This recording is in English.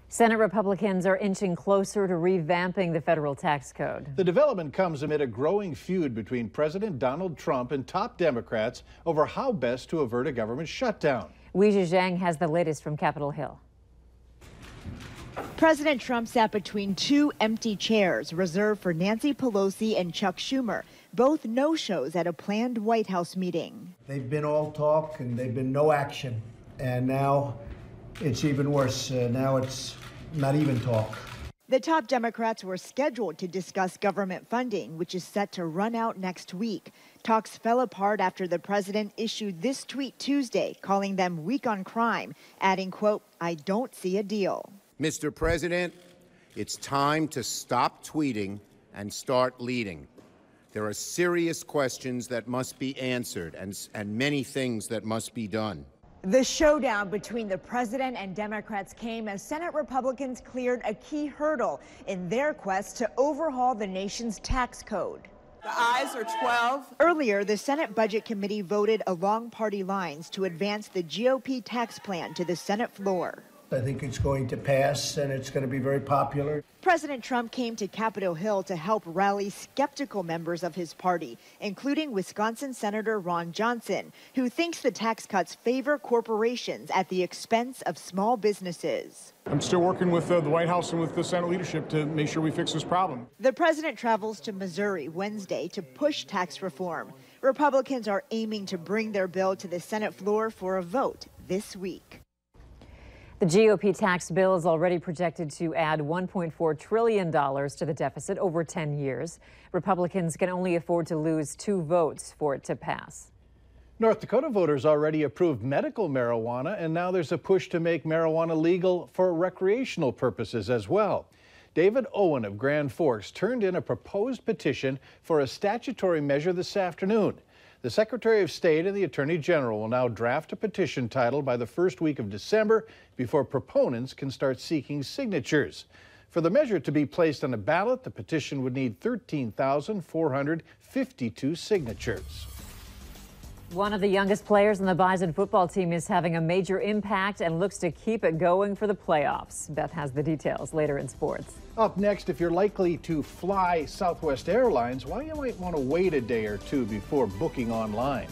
Senate Republicans are inching closer to revamping the federal tax code. The development comes amid a growing feud between President Donald Trump and top Democrats over how best to avert a government shutdown. Weijia Zhang has the latest from Capitol Hill. President Trump sat between two empty chairs reserved for Nancy Pelosi and Chuck Schumer, both no-shows at a planned White House meeting. They've been all talk and they've been no action. And now it's even worse. Now it's not even talk. The top Democrats were scheduled to discuss government funding, which is set to run out next week. Talks fell apart after the president issued this tweet Tuesday, calling them weak on crime, adding, quote, "I don't see a deal." Mr. President, it's time to stop tweeting and start leading. There are serious questions that must be answered and many things that must be done. The showdown between the president and Democrats came as Senate Republicans cleared a key hurdle in their quest to overhaul the nation's tax code. The ayes are 12. Earlier, the Senate Budget Committee voted along party lines to advance the GOP tax plan to the Senate floor. I think it's going to pass and it's going to be very popular. President Trump came to Capitol Hill to help rally skeptical members of his party, including Wisconsin Senator Ron Johnson, who thinks the tax cuts favor corporations at the expense of small businesses. I'm still working with the White House and with the Senate leadership to make sure we fix this problem. The president travels to Missouri Wednesday to push tax reform. Republicans are aiming to bring their bill to the Senate floor for a vote this week. The GOP tax bill is already projected to add $1.4 trillion to the deficit over 10 years. Republicans can only afford to lose 2 votes for it to pass. North Dakota voters already approved medical marijuana, and now there's a push to make marijuana legal for recreational purposes as well. David Owen of Grand Forks turned in a proposed petition for a statutory measure this afternoon. The Secretary of State and the Attorney General will now draft a petition title by the first week of December before proponents can start seeking signatures. For the measure to be placed on a ballot, the petition would need 13,452 signatures. One of the youngest players on the Bison football team is having a major impact and looks to keep it going for the playoffs. Beth has the details later in sports. Up next, if you're likely to fly Southwest Airlines, why you might want to wait a day or two before booking online.